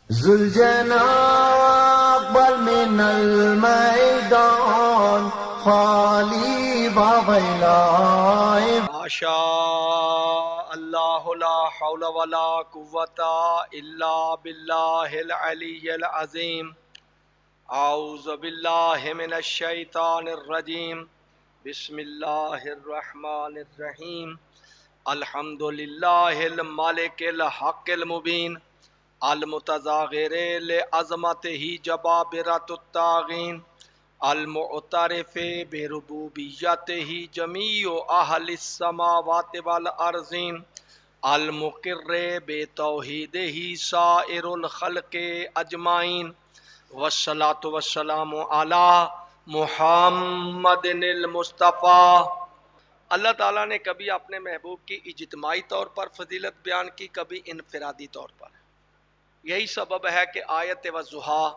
ذوالجناح اقبل من المیدان خالی و ویلائے. ماشاء اللہ لا حول ولا قوت الا باللہ العلی العظیم. اعوذ باللہ من الشیطان الرجیم. بسم اللہ الرحمن الرحیم. الحمد للہ المالک الحق المبین المتظاہر لعظمتہ جبابرۃ الطاغین المعترف بربوبیتہ جمیع اہل السماوات والارضین المقر بتوحیدہ سائر الخلق اجمعین. والصلاۃ والسلام علی محمد المصطفیٰ. اللہ تعالیٰ نے کبھی اپنے محبوب کی اجتماعی طور پر فضیلت بیان کی، کبھی انفرادی طور پر. یہی سبب ہے کہ آیت والضحیٰ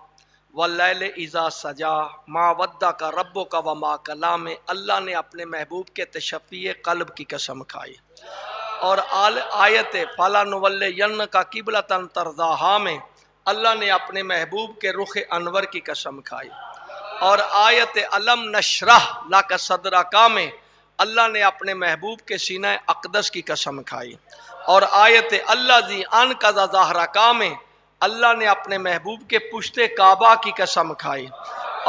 واللیل اذا سجا ما ودعک ربک وما قلی میں اللہ نے اپنے محبوب کے تشفی قلب کی قسم کھائی، اور آیت فلنولینک قبلۃ ترضاھا میں اللہ نے اپنے محبوب کے رخ انور کی قسم کھائی، اور آیت الم نشرح لک صدرک میں اللہ نے اپنے محبوب کے سینہ اقدس کی قسم کھائی، اور آیت الذی انقض ظہرک میں اللہ نے اپنے محبوب کے پشت کعبہ کی قسم کھائی،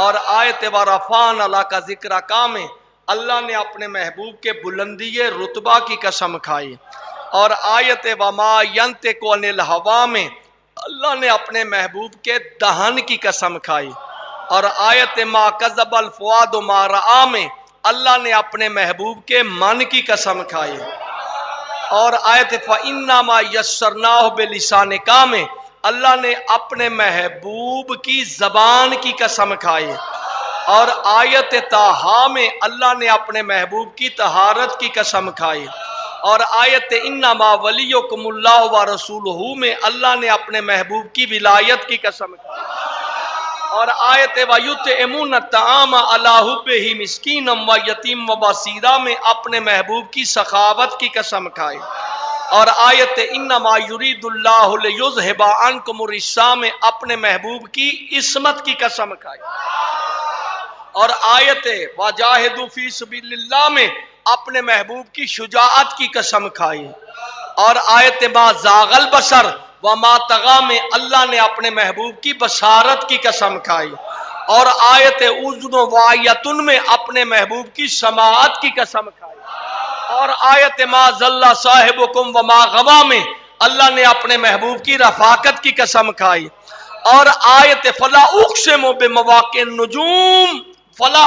اور آیت ورفعنا لک ذکرک میں اللہ نے اپنے محبوب کے بلندی رتبہ کی قسم کھائی، اور آیت وما ینطق عن الہوی میں اللہ نے اپنے محبوب کے دہن کی قسم کھائی، اور آیت ما کذب الفؤاد ما رأى میں اللہ نے اپنے محبوب کے من کی قسم کھائی، اور آیت فإنما یسرناہ بلسانک میں اللہ نے اپنے محبوب کی زبان کی قسم کھائی، اور آیت طٰہٰ میں اللہ نے اپنے محبوب کی طہارت کی قسم کھائی، اور آیت انما ولیکم اللہ ورسولہ میں اللہ نے اپنے محبوب کی ولایت کی قسم کھائی، اور آیت وَيُطْعِمُونَ الطَّعَامَ عَلَىٰ حُبِّهِ مِسْكِینًا وَیتیمًا وَاسِیرًا میں اپنے محبوب کی سخاوت کی قسم کھائی، اور آیت انما یرید اللہ لیذھب عنکم الرجس میں اپنے محبوب کی عصمت کی قسم کھائی، اور آیت وجاہدوا فی سبیل اللہ میں اپنے محبوب کی شجاعت کی قسم کھائی، اور آیت ما زاغ البصر وما طغی میں اللہ نے اپنے محبوب کی بصارت کی قسم کھائی، اور آیت اذن واعیۃ میں اپنے محبوب کی سماعت کی قسم کھائی، اور آیت ما ضل صاحبکم وما غوی میں اللہ نے اپنے محبوب کی رفاقت کی قسم کھائی، اور آیت فلا اقسم بمواقع النجوم فلا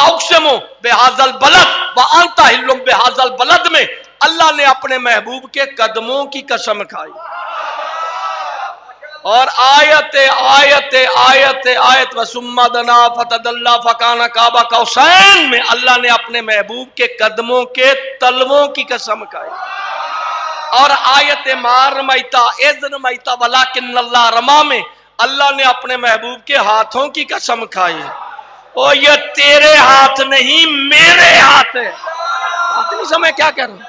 اقسم بہذا البلد وانت حل بہذا البلد میں اللہ نے اپنے محبوب کے قدموں کی قسم کھائی، اور آیت وثم دنا فتدلی فکان قاب قوسین میں اللہ نے اپنے محبوب کے قدموں کے تلووں کی قسم کھائی، اور آیت ما رمیت اذ رمیت ولکن اللہ رمی میں اللہ نے اپنے محبوب کے ہاتھوں کی قسم کھائی. اور یہ تیرے ہاتھ نہیں میرے ہاتھ ہے. بات نہیں سمجھ کیا کہہ رہا ہوں؟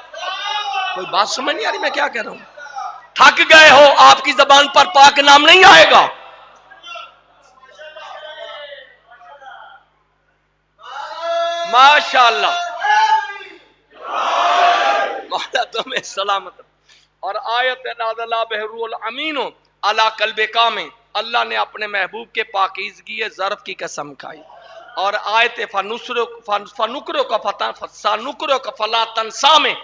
کوئی بات سمجھ نہیں آ رہی میں کیا کہہ رہا ہوں؟ تھک گئے ہو، آپ کی زبان پر پاک نام نہیں آئے گا. ماشاءاللہ مولا تمہیں سلامت. اور آیت نازلہ بحر الامین علی قلبک میں اللہ نے اپنے محبوب کے پاکیزگی ظرف کی قسم کھائی، اور آیت فنکرک فلا تنسا میں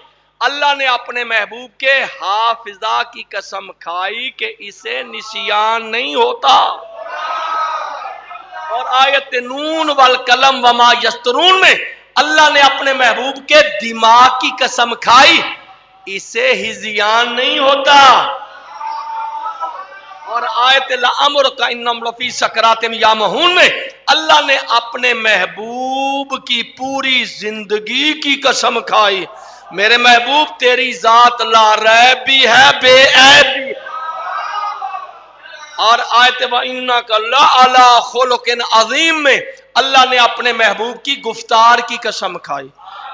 اللہ نے اپنے محبوب کے حافظہ کی قسم کھائی کہ اسے نسیان نہیں ہوتا، اور آیت نون والقلم وما یسطرون میں اللہ نے اپنے محبوب کے دماغ کی قسم کھائی اسے ہذیان نہیں ہوتا، اور آیت لعمرک انہم لفی سکرات یعمہون میں اللہ نے اپنے محبوب کی پوری زندگی کی قسم کھائی میرے محبوب تیری ذات لا ریب بھی ہے بے عیب بھی ہے. اور آیت وَإِنَّكَ لَعَلَىٰ خُلُقٍ عَظِيمٍ میں اللہ نے اپنے محبوب کی گفتار کی قسم کھائی،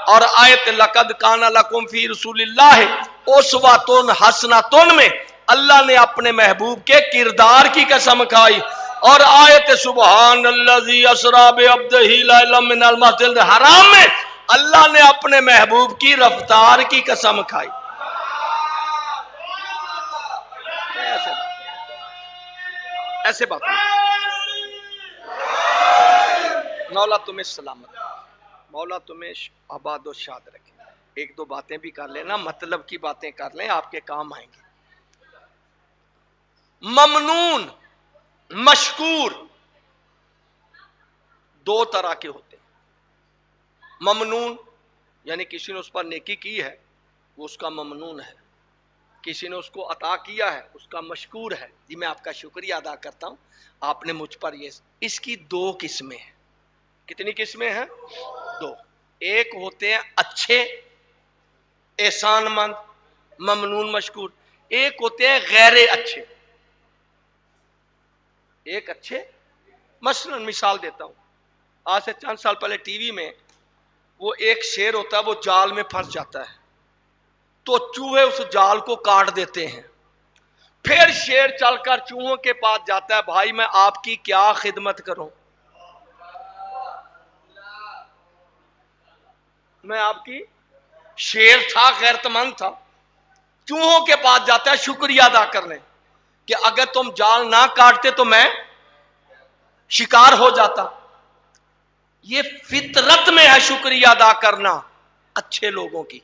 اور آیت لَقَدْ كَانَ لَكُمْ فِي رَسُولِ اللَّهِ أُسْوَةٌ حَسَنَةٌ میں اللہ نے اپنے محبوب کے کردار کی قسم کھائی. اور آیت سبحان الذی اسری بعبدہ لیلا من المسجد الحرام میں اللہ نے اپنے محبوب کی رفتار کی قسم کھائی. ایسے بات مولا تمہیں سلامت، مولا تمہیں آباد و شاد رکھے. ایک دو باتیں بھی کر لینا، مطلب کی باتیں کر لیں، آپ کے کام آئیں گے. ممنون مشکور دو طرح کے ہوتے ہیں. ممنون یعنی کسی نے اس پر نیکی کی ہے وہ اس کا ممنون ہے، کسی نے اس کو عطا کیا ہے اس کا مشکور ہے. جی میں آپ کا شکریہ ادا کرتا ہوں، آپ نے مجھ پر یہ. اس کی دو قسمیں ہیں. کتنی قسمیں ہیں؟ دو. ایک ہوتے ہیں اچھے احسان مند ممنون مشکور، ایک ہوتے ہیں غیر اچھے. ایک اچھے مثلا مثال دیتا ہوں، آج سے چند سال پہلے ٹی وی میں وہ ایک شیر ہوتا ہے، وہ جال میں پھنس جاتا ہے تو چوہے اس جال کو کاٹ دیتے ہیں. پھر شیر چل کر چوہوں کے پاس جاتا ہے، بھائی میں آپ کی کیا خدمت کروں، میں آپ کی. شیر تھا غیرت مند تھا، چوہوں کے پاس جاتا ہے شکریہ ادا کرنے کہ اگر تم جال نہ کاٹتے تو میں شکار ہو جاتا. یہ فطرت میں ہے شکریہ ادا کرنا اچھے لوگوں کی.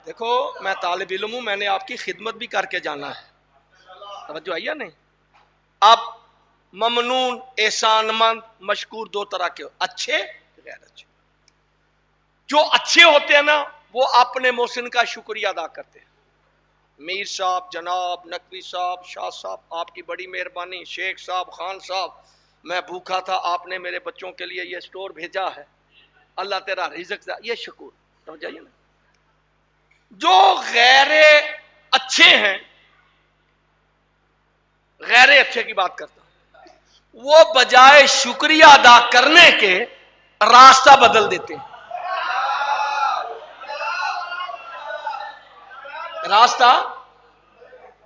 دیکھو میں طالب علم ہوں، میں نے آپ کی خدمت بھی کر کے جانا ہے. توجہ آئی یا نہیں؟ اب ممنون احسان مند مشکور دو طرح کے، اچھے غیر اچھے. جو اچھے ہوتے ہیں نا وہ اپنے محسن کا شکریہ ادا کرتے ہیں. میر صاحب، جناب نقوی صاحب، شاہ صاحب آپ کی بڑی مہربانی، شیخ صاحب، خان صاحب میں بھوکا تھا، آپ نے میرے بچوں کے لیے یہ سٹور بھیجا ہے، اللہ تیرا رزق دے. یہ شکر. سمجھائیے نا. جو غیر اچھے ہیں، غیر اچھے کی بات کرتا ہوں، وہ بجائے شکریہ ادا کرنے کے راستہ بدل دیتے ہیں. راستہ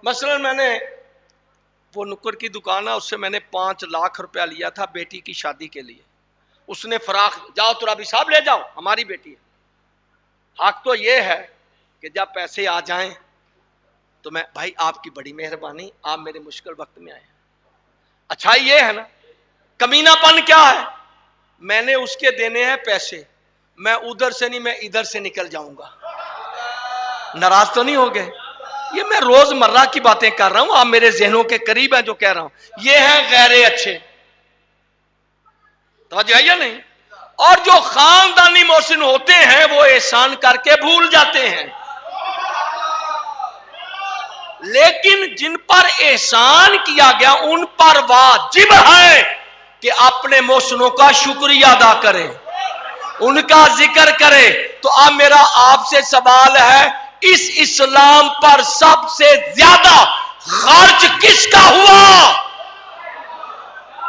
مثلا میں نے وہ نکر کی دکان ہے، اس سے میں نے 5 لاکھ روپیہ لیا تھا بیٹی کی شادی کے لیے. اس نے فراخ جاؤ ترابی صاحب لے جاؤ، ہماری بیٹی ہے. حق تو یہ ہے کہ جب پیسے آ جائیں تو میں بھائی آپ کی بڑی مہربانی، آپ میرے مشکل وقت میں آئے. اچھا یہ ہے نا. کمینہ پن کیا ہے؟ میں نے اس کے دینے ہیں پیسے، میں ادھر سے نہیں میں ادھر سے نکل جاؤں گا. ناراض تو نہیں ہو گئے؟ یہ میں روز مرہ کی باتیں کر رہا ہوں، آپ میرے ذہنوں کے قریب ہیں جو کہہ رہا ہوں. یہ ہیں غیر اچھے. توجہ ہے یا نہیں؟ اور جو خاندانی محسن ہوتے ہیں وہ احسان کر کے بھول جاتے ہیں، لیکن جن پر احسان کیا گیا ان پر واجب ہے کہ اپنے محسنوں کا شکریہ ادا کرے، ان کا ذکر کرے. تو اب میرا آپ سے سوال ہے، اس اسلام پر سب سے زیادہ خرچ کس کا ہوا؟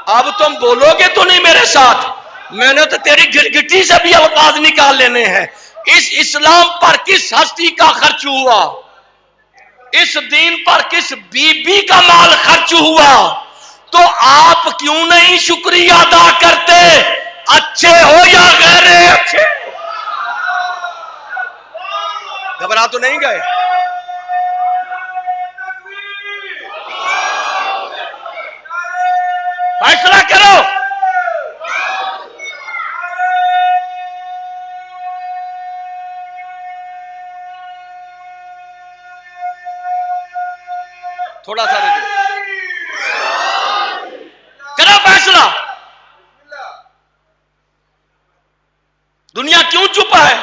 اب تم بولو گے تو نہیں میرے ساتھ، میں نے تو تیری گرگٹی سے بھی الفاظ نکال لینے ہیں. اس اسلام پر کس ہستی کا خرچ ہوا؟ اس دین پر کس بی بی کا مال خرچ ہوا؟ تو آپ کیوں نہیں شکریہ ادا کرتے، اچھے ہو یا غیر اچھے؟ گھبرا تو نہیں گئے؟ فیصلہ کرو. تھوڑا سا کرو فیصلہ. دنیا کیوں چپ ہے؟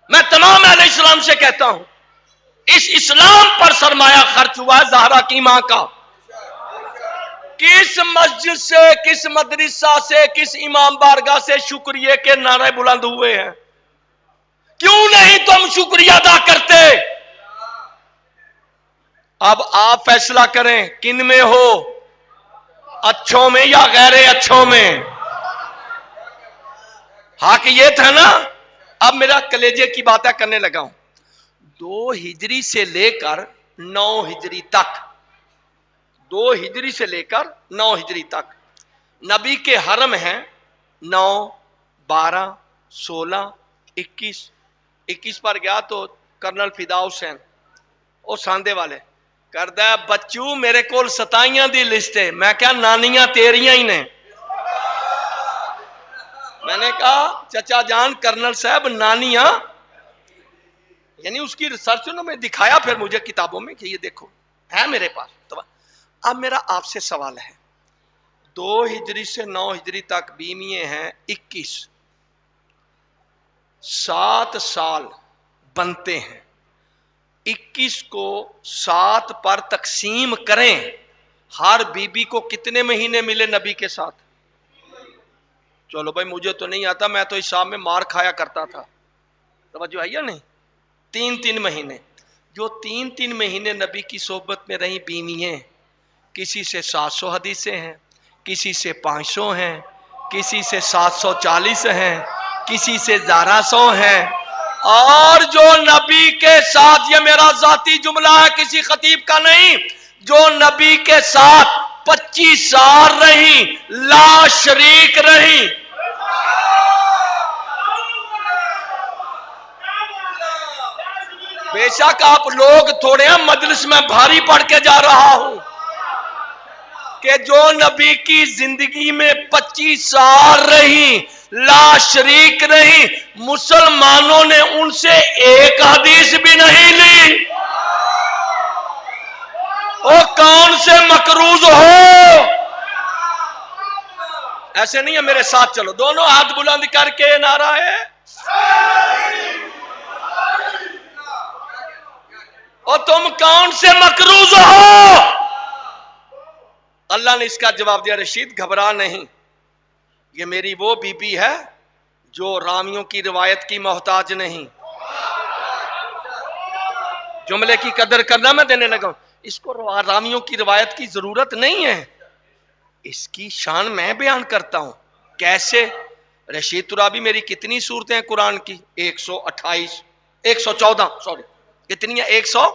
میں تمام اہل اسلام سے کہتا ہوں، اس اسلام پر سرمایہ خرچ ہوا ہے زہرا کی ماں کا. کس مسجد سے، کس مدرسہ سے، کس امام بارگاہ سے شکریہ کے نعرے بلند ہوئے ہیں؟ کیوں نہیں تم شکریہ ادا کرتے؟ اب آپ فیصلہ کریں کن میں ہو، اچھوں میں یا غیر اچھوں میں؟ حق یہ تھا نا اب میرا کلیجے کی باتیں کرنے لگا ہوں. 2 ہجری سے لے کر 9 ہجری تک، 2 ہجری سے لے کر 9 ہجری تک نبی کے حرم ہیں 9، 12، 16، 21 پر گیا تو کرنل فدا حسین وہ ساندے والے کردہ بچوں میرے کول 27 دی لسٹ ہے. میں کیا نانیاں تیریاں ہی نے. میں نے کہا چچا جان کرنل صاحب نانیاں، یعنی اس کی ریسرچ میں دکھایا پھر مجھے کتابوں میں کہ یہ دیکھو ہے میرے پاس. تو اب میرا آپ سے سوال ہے، 2 ہجری سے 9 ہجری تک بیوییں ہیں 21، 7 سال بنتے ہیں. 21 کو 7 پر تقسیم کریں، ہر بی بی کو کتنے مہینے ملے نبی کے ساتھ؟ چلو بھائی مجھے تو نہیں آتا، میں تو حساب میں مار کھایا کرتا تھا. توجہ ہے یا نہیں؟ 3 مہینے. جو 3 مہینے نبی کی صحبت میں رہی بیوییں، کسی سے 700 حدیثیں ہیں، کسی سے 500 ہیں، کسی سے 740 ہیں، کسی سے 1100 ہیں. اور جو نبی کے ساتھ، یہ میرا ذاتی جملہ ہے کسی خطیب کا نہیں، جو نبی کے ساتھ 25 سال رہی، لا شریک رہی. بے شک آپ لوگ تھوڑے ہیں، مجلس میں بھاری پڑھ کے جا رہا ہوں کہ جو نبی کی زندگی میں 25 سال رہی، لا شریک رہی، مسلمانوں نے ان سے ایک حدیث بھی نہیں لی. وہ کون سے مقروض ہو؟ ایسے نہیں ہے، میرے ساتھ چلو، دونوں ہاتھ بلند کر کے نعرہ ہے. اور تم کون سے مقروض ہو؟ اللہ نے اس کا جواب دیا، رشید گھبرا نہیں، یہ میری وہ بی بی ہے جو راویوں کی روایت کی محتاج نہیں. جملے کی قدر کرنا میں دینے لگا ہوں. اس کو راویوں کی روایت کی ضرورت نہیں ہے، اس کی شان میں بیان کرتا ہوں. کیسے؟ رشید ترابی میری کتنی صورتیں ہیں قرآن کی؟ 128، 114، سوری کتنی ہیں؟ 100.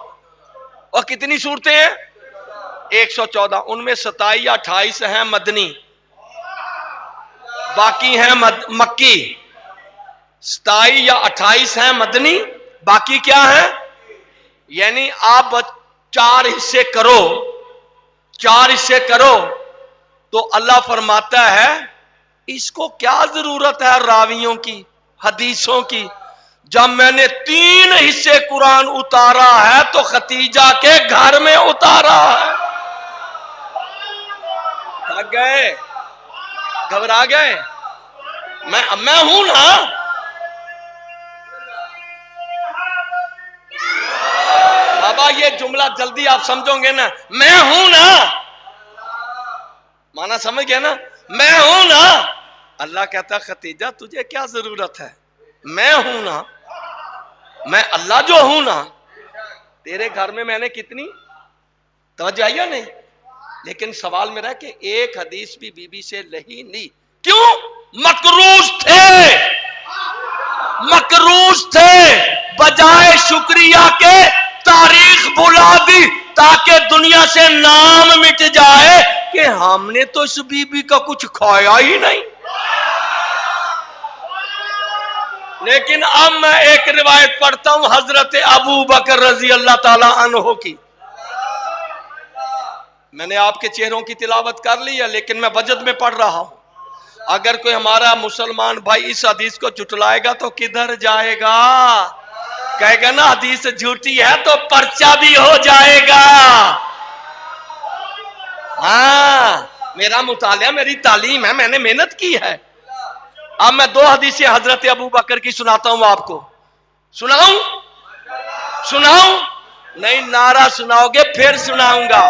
اور کتنی صورتیں ہیں؟ 114. ان میں 27 یا 28 ہیں مدنی، باقی ہیں مکی. 27 یا 28 ہیں مدنی، باقی کیا ہیں؟ یعنی آپ 4 حصے کرو، 4 حصے کرو تو اللہ فرماتا ہے اس کو کیا ضرورت ہے راویوں کی، حدیثوں کی، جب میں نے 3 حصے قرآن اتارا ہے تو ختیجہ کے گھر میں اتارا ہے. تھک گئے؟ گھبرا گئے؟ میں ہوں نا. بابا یہ جملہ جلدی آپ سمجھو گے نا، میں ہوں نا، مانا سمجھ گیا نا، میں ہوں نا. اللہ کہتا ختیجہ تجھے کیا ضرورت ہے، میں ہوں نا، میں اللہ جو ہوں نا. تیرے گھر میں نے کتنی توجہ آئی یا نہیں؟ لیکن سوال میرا کہ ایک حدیث بھی بی بی سے لہی نہیں. کیوں؟ مقروض تھے، مقروض تھے. بجائے شکریہ کے تاریخ بلا دی تاکہ دنیا سے نام مٹ جائے کہ ہم نے تو اس بی بی کا کچھ کھایا ہی نہیں. لیکن اب میں ایک روایت پڑھتا ہوں حضرت ابو بکر رضی اللہ تعالی عنہ کی. میں نے آپ کے چہروں کی تلاوت کر لی ہے لیکن میں وجد میں پڑھ رہا ہوں. اگر کوئی ہمارا مسلمان بھائی اس حدیث کو جھٹلائے گا تو کدھر جائے گا؟ کہے گا نا حدیث جھوٹی ہے تو پرچہ بھی ہو جائے گا. ہاں میرا مطالعہ، میری تعلیم ہے، میں نے محنت کی ہے. اب میں 2 حدیثیں حضرت ابو بکر کی سناتا ہوں آپ کو. سناؤں؟ سناؤں؟ نہیں، نعرہ سناؤ گے پھر سناؤں گا.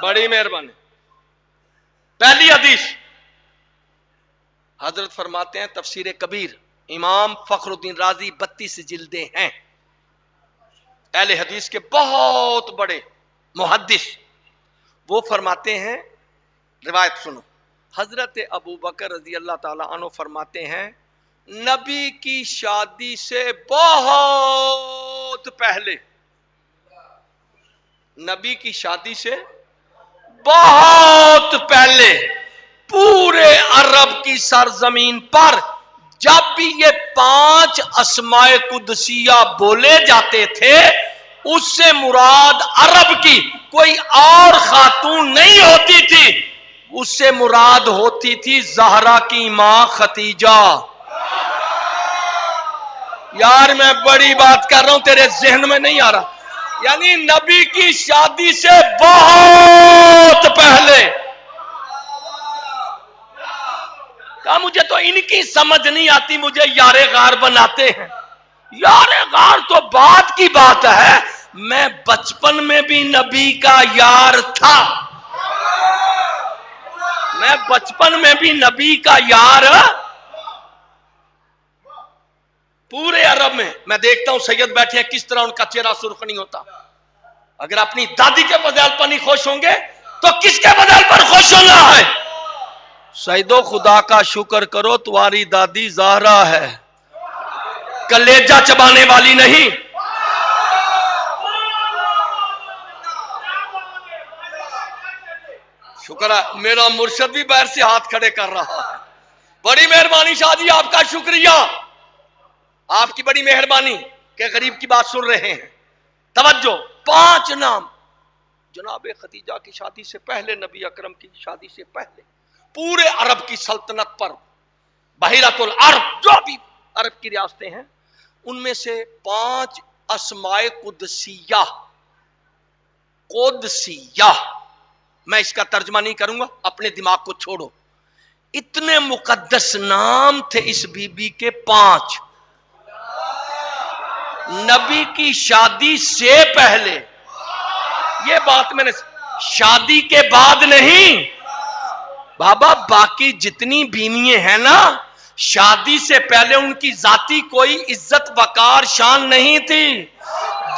بڑی مہربانی. پہلی حدیث حضرت فرماتے ہیں، تفسیر کبیر امام فخر الدین رازی 32 جلدیں ہیں، اہل حدیث کے بہت بڑے محدث. وہ فرماتے ہیں، روایت سنو، حضرت ابو بکر رضی اللہ تعالی عنہ فرماتے ہیں نبی کی شادی سے بہت پہلے، نبی کی شادی سے بہت پہلے پورے عرب کی سرزمین پر جب بھی یہ 5 اسماء قدسیہ بولے جاتے تھے، اس سے مراد عرب کی کوئی اور خاتون نہیں ہوتی تھی، اس سے مراد ہوتی تھی زہرا کی ماں ختیجہ۔ یار میں بڑی بات کر رہا ہوں، تیرے ذہن میں نہیں آ رہا، یعنی نبی کی شادی سے بہت پہلے۔ کہا مجھے تو ان کی سمجھ نہیں آتی، مجھے یار غار بناتے ہیں۔ یار غار تو بات کی بات ہے، میں بچپن میں بھی نبی کا یار تھا، میں بچپن میں بھی نبی کا یار۔ پورے عرب میں دیکھتا ہوں سید بیٹھے ہیں، کس طرح ان کا چہرہ سرخ نہیں ہوتا۔ اگر اپنی دادی کے فضائل پر نہیں خوش ہوں گے تو کس کے فضائل پر خوش ہونا ہے؟ سیدو خدا کا شکر کرو تمہاری دادی زہرا ہے، کلیجہ چبانے والی نہیں۔ شکر ہے میرا مرشد بھی باہر سے ہاتھ کھڑے کر رہا ہے۔ بڑی مہربانی شاہ جی، آپ کا شکریہ، آپ کی بڑی مہربانی کہ غریب کی بات سن رہے ہیں۔ توجہ، 5 نام جناب خدیجہ کی شادی سے پہلے، نبی اکرم کی شادی سے پہلے پورے عرب کی سلطنت پر، بحیرۃ العرب جو بھی عرب کی ریاستیں ہیں ان میں سے 5 اسماء قدسیہ، قدسیہ، میں اس کا ترجمہ نہیں کروں گا، اپنے دماغ کو چھوڑو، اتنے مقدس نام تھے اس بی بی کے 5، نبی کی شادی سے پہلے۔ یہ بات میں نے شادی کے بعد نہیں بابا، باقی جتنی بیوییں ہیں نا، شادی سے پہلے ان کی ذاتی کوئی عزت وقار شان نہیں تھی،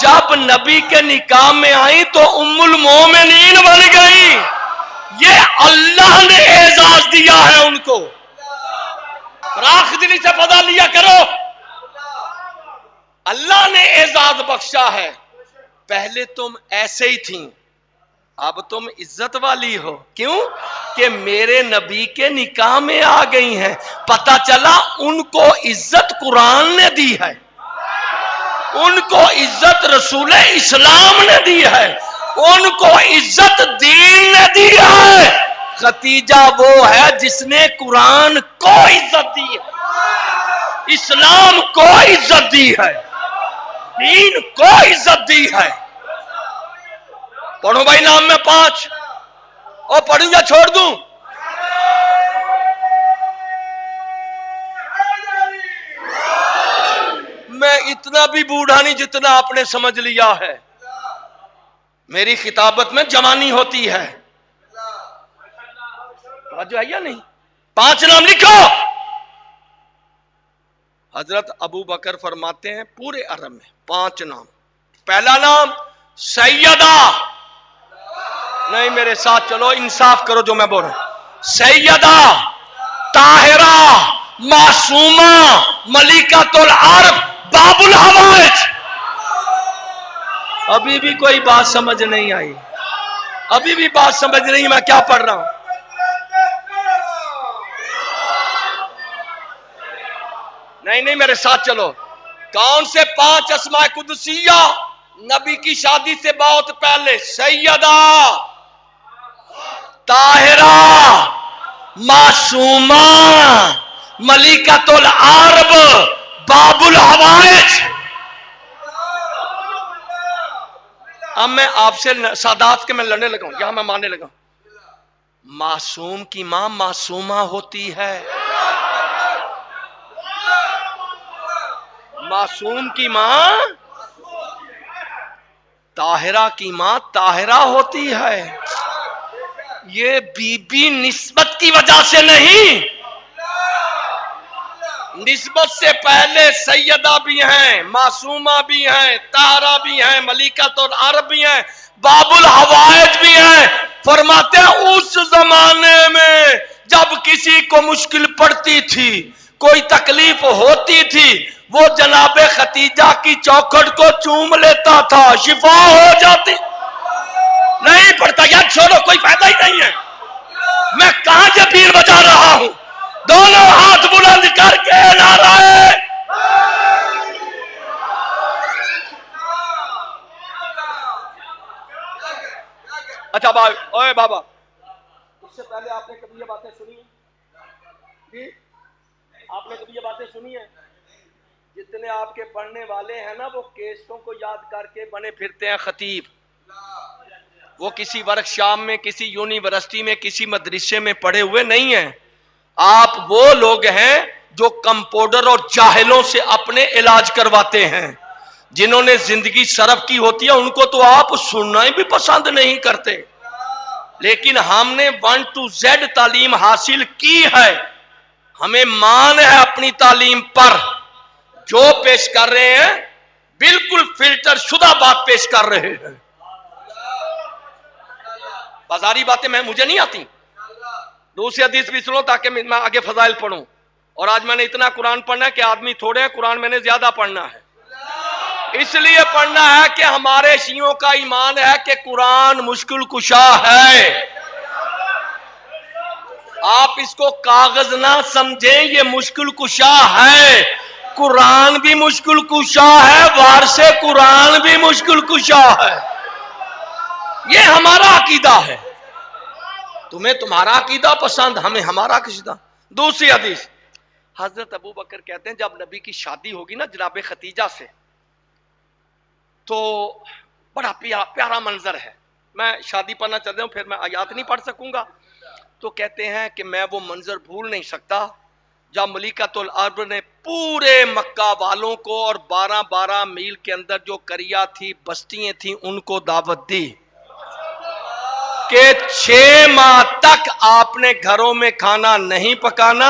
جب نبی کے نکاح میں آئی تو ام المومنین بن گئی۔ یہ اللہ نے اعزاز دیا ہے ان کو، راکھ دلی سے فضا لیا کرو، اللہ نے اعزاز بخشا ہے۔ پہلے تم ایسے ہی تھیں، اب تم عزت والی ہو، کیوں کہ میرے نبی کے نکاح میں آ گئی ہیں۔ پتہ چلا ان کو عزت قرآن نے دی ہے، ان کو عزت رسول اسلام نے دی ہے، ان کو عزت دین نے دی ہے۔ ختیجہ وہ ہے جس نے قرآن کو عزت دی ہے، اسلام کو عزت دی ہے، دین کو عزت دی ہے۔ پڑھو بھائی نام میں 5، اور پڑھوں یا چھوڑ دوں؟ میں اتنا بھی بوڑھا نہیں جتنا آپ نے سمجھ لیا ہے، میری خطابت میں جوانی ہوتی ہے، جو ہے یا نہیں؟ 5 نام لکھو۔ حضرت ابو بکر فرماتے ہیں پورے عرب میں 5 نام۔ پہلا نام سیدہ، نہیں میرے ساتھ چلو، انصاف کرو جو میں بول رہا ہوں، سیدہ طاہرہ معصومہ ملکۃ العرب باب الحوائج۔ ابھی بھی کوئی بات سمجھ نہیں آئی، ابھی بھی بات سمجھ نہیں، میں کیا پڑھ رہا ہوں؟ نہیں میرے ساتھ چلو۔ کون سے 5 اسماء قدسیہ نبی کی شادی سے بہت پہلے؟ سیدہ طاہرہ معصومہ ملکۃ العرب باب الحوائج۔ اب میں آپ سے سادات کے میں لڑنے لگا ہوں، یہاں میں ماننے لگا ہوں، معصوم کی ماں معصومہ ہوتی ہے، معصوم کی ماں، طاہرہ کی ماں طاہرہ ہوتی ہے۔ یہ بی بی نسبت کی وجہ سے نہیں، نسبت سے پہلے سیدہ بھی ہیں، معصومہ بھی ہیں، طاہرہ بھی ہیں، ملکۃ العرب بھی ہیں، باب الحوائج بھی ہیں۔ فرماتے ہیں اس زمانے میں جب کسی کو مشکل پڑتی تھی، کوئی تکلیف ہوتی تھی، وہ جناب ختیجہ کی چوکھٹ کو چوم لیتا تھا، شفا ہو جاتی۔ نہیں پڑتا یار، چھوڑو، کوئی فائدہ ہی نہیں ہے۔ میں کہاں سے پیر بجا رہا ہوں؟ دونوں ہاتھ بلند کر کے نعرہ اچھا اوے بابا، اس سے پہلے آپ نے کبھی یہ باتیں سنی ہیں؟ جی آپ نے کبھی یہ باتیں سنی ہیں؟ جتنے آپ کے پڑھنے والے ہیں نا، وہ کیسٹوں کو یاد کر کے بنے پھرتے ہیں خطیب۔ وہ کسی ورکشاپ میں، کسی یونیورسٹی میں، کسی مدرسے میں پڑھے ہوئے نہیں ہیں۔ آپ وہ لوگ ہیں جو کمپاؤنڈر اور جاہلوں سے اپنے علاج کرواتے ہیں۔ جنہوں نے زندگی صرف کی ہوتی ہے ان کو تو آپ سننا ہی بھی پسند نہیں کرتے، لیکن ہم نے 1 to Z تعلیم حاصل کی ہے، ہمیں مان ہے اپنی تعلیم پر۔ جو پیش کر رہے ہیں بالکل فلٹر شدہ بات پیش کر رہے ہیں، بازاری باتیں مجھے نہیں آتی۔ دوسری حدیث بھی سنو تاکہ میں آگے فضائل پڑھوں۔ اور آج میں نے اتنا قرآن پڑھنا ہے کہ آدمی تھوڑے ہیں، قرآن میں نے زیادہ پڑھنا ہے۔ اس لیے پڑھنا ہے کہ ہمارے شیعوں کا ایمان ہے کہ قرآن مشکل کشا ہے۔ آپ اس کو کاغذ نہ سمجھیں، یہ مشکل کشا ہے۔ قرآن بھی مشکل کشا ہے، وارث قرآن بھی مشکل کشا ہے۔ یہ ہمارا عقیدہ ہے۔ تمہیں تمہارا عقیدہ پسند، ہمیں ہمارا عقیدہ۔ دوسری حدیث، حضرت ابو بکر کہتے ہیں جب نبی کی شادی ہوگی نا جناب ختیجہ سے، تو بڑا پیارا منظر ہے۔ میں شادی پڑھنا چاہتا ہوں، پھر میں آیات نہیں پڑھ سکوں گا۔ تو کہتے ہیں کہ میں وہ منظر بھول نہیں سکتا جب ملکۃ العرب نے پورے مکہ والوں کو اور 12 میل کے اندر جو قریہ تھی، بستیاں تھیں، ان کو دعوت دی کہ 6 ماہ تک آپ نے گھروں میں کھانا نہیں پکانا،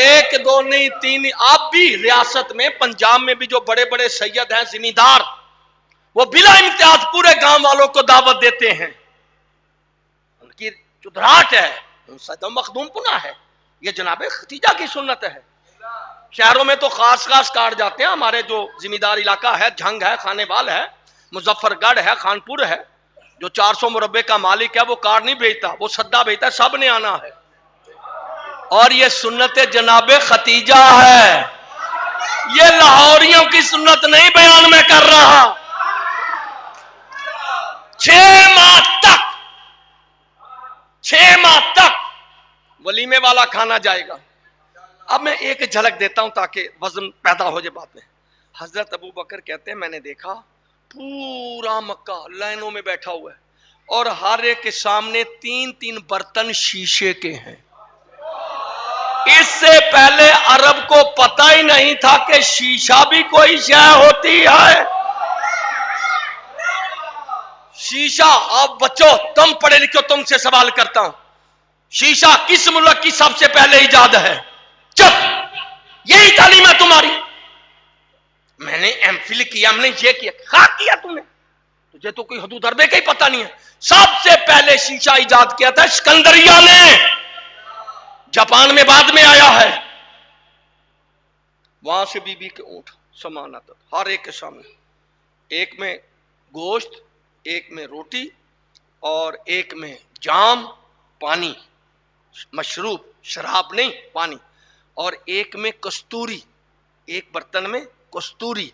1 2 نہیں 3۔ آپ بھی ریاست میں، پنجاب میں بھی جو بڑے بڑے سید ہیں، زمیندار، وہ بلا امتیاز پورے گاؤں والوں کو دعوت دیتے ہیں۔ ان کی چدراہٹ ہے، صد مخدوم پنا ہے، یہ جناب ختیجہ کی سنت ہے۔ شہروں میں تو خاص کاٹ جاتے ہیں۔ ہمارے جو زمیندار علاقہ ہے، جھنگ ہے، خانے وال ہے، مظفر گڑھ ہے، خانپور ہے، جو 400 مربع کا مالک ہے، وہ کارڈ نہیں بھیجتا، وہ سدا بھیجتا ہے، سب نے آنا ہے۔ اور یہ سنت جناب ختیجہ ہے، یہ لاہوریوں کی سنت نہیں بیان میں کر رہا۔ 6 ماہ تک ولیمے والا کھانا جائے گا۔ اب میں ایک جھلک دیتا ہوں تاکہ وزن پیدا ہو جائے بات میں۔ حضرت ابو بکر کہتے ہیں میں نے دیکھا پورا مکہ لائنوں میں بیٹھا ہوا ہے، اور ہر ایک کے سامنے 3 برتن شیشے کے ہیں۔ اس سے پہلے عرب کو پتہ ہی نہیں تھا کہ شیشہ بھی کوئی شے ہوتی ہے۔ شیشہ، آپ بچوں تم پڑھے لکھو، تم سے سوال کرتا ہوں، شیشہ کس ملک کی سب سے پہلے ایجاد ہے؟ چپ، یہی تعلیم ہے تمہاری؟ میں نے ایم فل کیا، ہم نے یہ کیا، خاک کیا تم نے، تجھے تو کوئی حدود عربے کا ہی پتہ نہیں ہے۔ سب سے پہلے شیشہ ایجاد کیا تھا اسکندریہ نے، جاپان میں بعد میں آیا ہے۔ وہاں سے بی بی کے اونٹ سامان آتا تھا، ہر ایک کے سامنے، ایک میں گوشت، ایک میں روٹی، اور ایک میں جام، پانی، مشروب، شراب نہیں، پانی، اور ایک میں کستوری، ایک برتن میں کستوری،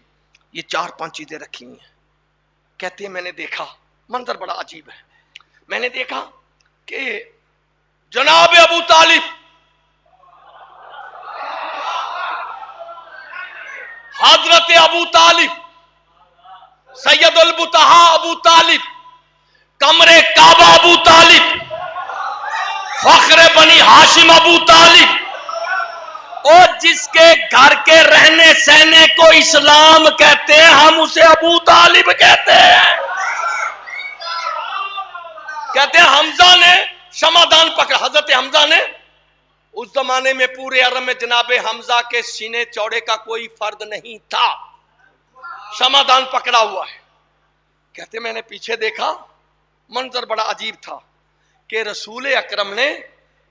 یہ 4-5 چیزیں رکھی ہوئی ہیں۔ کہتے ہیں میں نے دیکھا، منظر بڑا عجیب ہے، میں نے دیکھا کہ جناب ابو طالب، حضرت ابو طالب، سید البطحاء ابو طالب، قمر کعبہ ابو طالب، فخر بنی ہاشم ابو طالب، اور جس کے گھر کے رہنے سہنے کو اسلام کہتے ہیں، ہم اسے ابو طالب کہتے ہیں۔ کہتے ہیں حمزہ نے شمعدان پکڑا، حضرت حمزہ نے، اس زمانے میں پورے عرب میں جناب حمزہ کے سینے چوڑے کا کوئی فرد نہیں تھا، شمعدان پکڑا ہوا ہے۔ کہتے میں نے پیچھے دیکھا، منظر بڑا عجیب تھا کہ رسول اکرم نے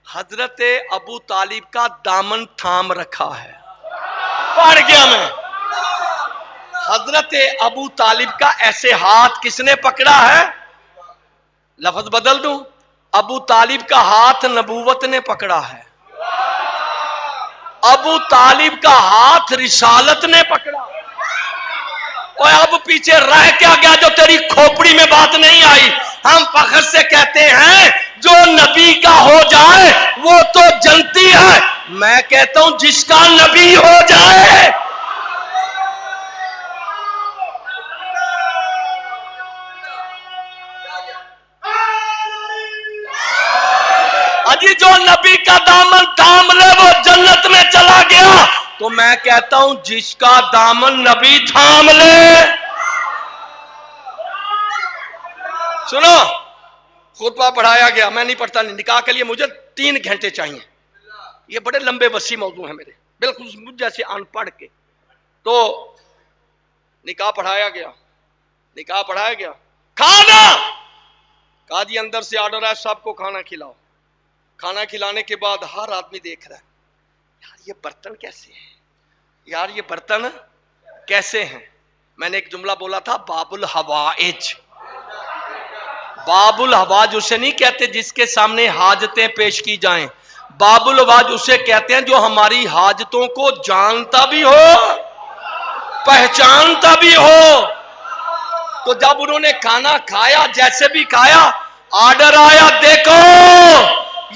حضرت ابو طالب کا دامن تھام رکھا ہے. پڑھ گیا میں، حضرت ابو طالب کا ایسے ہاتھ کس نے پکڑا ہے؟ لفظ بدل دوں، ابو طالب کا ہاتھ نبوت نے پکڑا ہے، ابو طالب کا ہاتھ رسالت نے پکڑا. اور اب پیچھے رہ کیا گیا جو تیری کھوپڑی میں بات نہیں آئی؟ ہم فخر سے کہتے ہیں جو نبی کا ہو جائے وہ تو جنتی ہے. میں کہتا ہوں جس کا نبی ہو جائے. اجی جو نبی کا دامن تھام لے وہ جنت میں چلا گیا. تو میں کہتا ہوں جس کا دامن نبی تھام لے. سنو، خطبہ پڑھایا گیا، میں نہیں پڑھتا، نکاح کے لیے مجھے 3 گھنٹے چاہیے. یہ بڑے لمبے وسیع موضوع ہیں میرے، بالکل مجھ جیسے ان پڑھ کے. تو نکاح پڑھایا گیا، نکاح پڑھایا گیا. کھانا کہا جی اندر سے آرڈر ہے سب کو کھانا کھلاؤ. کھانا کھلانے کے بعد ہر آدمی دیکھ رہا ہے یار یہ برتن کیسے ہیں، یار یہ برتن کیسے ہیں. میں نے ایک جملہ بولا تھا، باب الحوائج. باب الحوائج اسے نہیں کہتے جس کے سامنے حاجتیں پیش کی جائیں. باب الحوائج اسے کہتے ہیں جو ہماری حاجتوں کو جانتا بھی ہو، پہچانتا بھی ہو. تو جب انہوں نے کھانا کھایا، جیسے بھی کھایا، آرڈر آیا دیکھو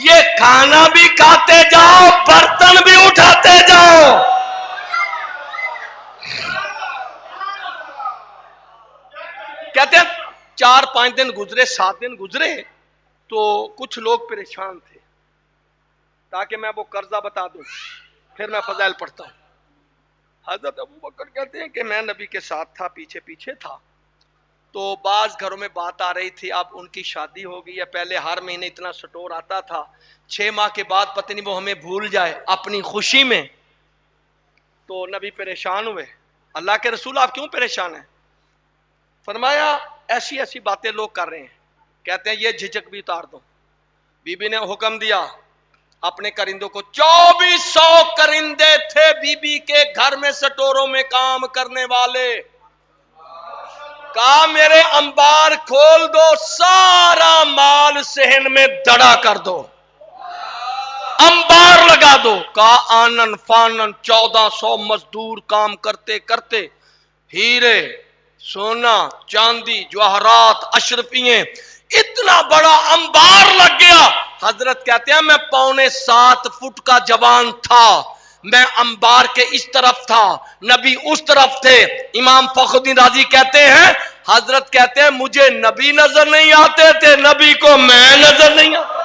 یہ کھانا بھی کھاتے جاؤ برتن بھی اٹھاتے جاؤ. کہتے ہیں 4-5 دن گزرے، 7 دن گزرے تو کچھ لوگ پریشان تھے. تاکہ میں وہ قرضہ بتا دوں پھر میں فضائل پڑھتا ہوں. حضرت ابو بکر کہتے ہیں کہ میں نبی کے ساتھ تھا، پیچھے پیچھے تھا. تو بعض گھروں میں بات آ رہی تھی اب ان کی شادی ہو گئی ہے، پہلے ہر مہینے اتنا سٹور آتا تھا، 6 ماہ کے بعد پتہ نہیں وہ ہمیں بھول جائے اپنی خوشی میں. تو نبی پریشان ہوئے. اللہ کے رسول آپ کیوں پریشان ہیں؟ فرمایا ایسی ایسی باتیں لوگ کر رہے ہیں. کہتے ہیں یہ جھجک بھی اتار دو. بی بی نے حکم دیا اپنے کرندوں کو، 2400 کرندے تھے بی بی کے گھر میں سٹوروں میں کام کرنے والے. کہا میرے انبار کھول دو، سارا مال صحن میں دڑا کر دو، انبار لگا دو. کہا آنن فانن 1400 مزدور کام کرتے کرتے ہیرے، سونا، چاندی، جواہرات، اشرفییں، اتنا بڑا انبار لگ گیا. حضرت کہتے ہیں میں 6.25 فٹ کا جوان تھا، میں انبار کے اس طرف تھا، نبی اس طرف تھے. امام فخر الدین رازی کہتے ہیں حضرت کہتے ہیں مجھے نبی نظر نہیں آتے تھے، نبی کو میں نظر نہیں آتا.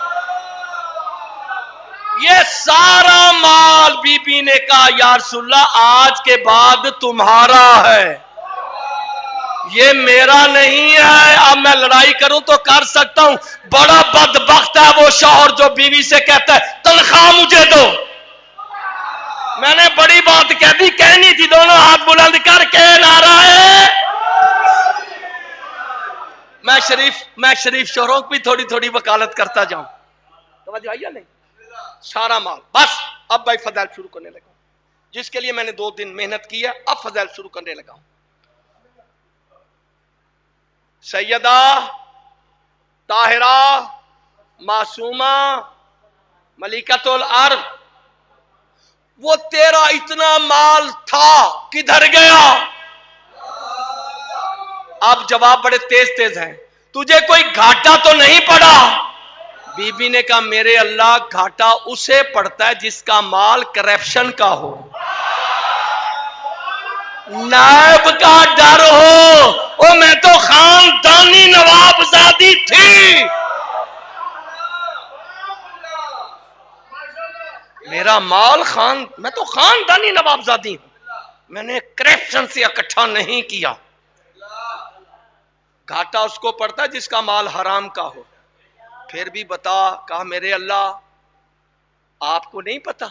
یہ سارا مال بی بی نے کہا یا رسول اللہ آج کے بعد تمہارا ہے، یہ میرا نہیں ہے. اب میں لڑائی کروں تو کر سکتا ہوں. بڑا بدبخت ہے وہ شوہر جو بیوی سے کہتا ہے تنخواہ مجھے دو. میں نے بڑی بات کہہ دی، کہنی تھی دونوں ہاتھ بلند کر کے نعرہ. میں شریف شوہروں کی تھوڑی تھوڑی وکالت کرتا جاؤں. توجہ آئی یا نہیں؟ سارا مال. بس اب بھائی فضائل شروع کرنے لگا ہوں، جس کے لیے میں نے 2 دن محنت کی ہے. اب فضائل شروع کرنے لگا ہوں. سیدہ طاہرہ معصومہ ملکۃ الارض، وہ تیرا اتنا مال تھا کدھر گیا؟ اب جواب بڑے تیز تیز ہیں. تجھے کوئی گھاٹا تو نہیں پڑا؟ بی بی نے کہا میرے اللہ گھاٹا اسے پڑتا ہے جس کا مال کرپشن کا ہو، نائب کا ڈر ہو. او میں تو خاندانی نواب زادی تھی، میرا مال میں تو خاندانی نواب زادی ہوں، میں نے کرپشن سے اکٹھا نہیں کیا. گھاٹا اس کو پڑتا ہے جس کا مال حرام کا ہو. پھر بھی بتا. کہا میرے اللہ آپ کو نہیں پتا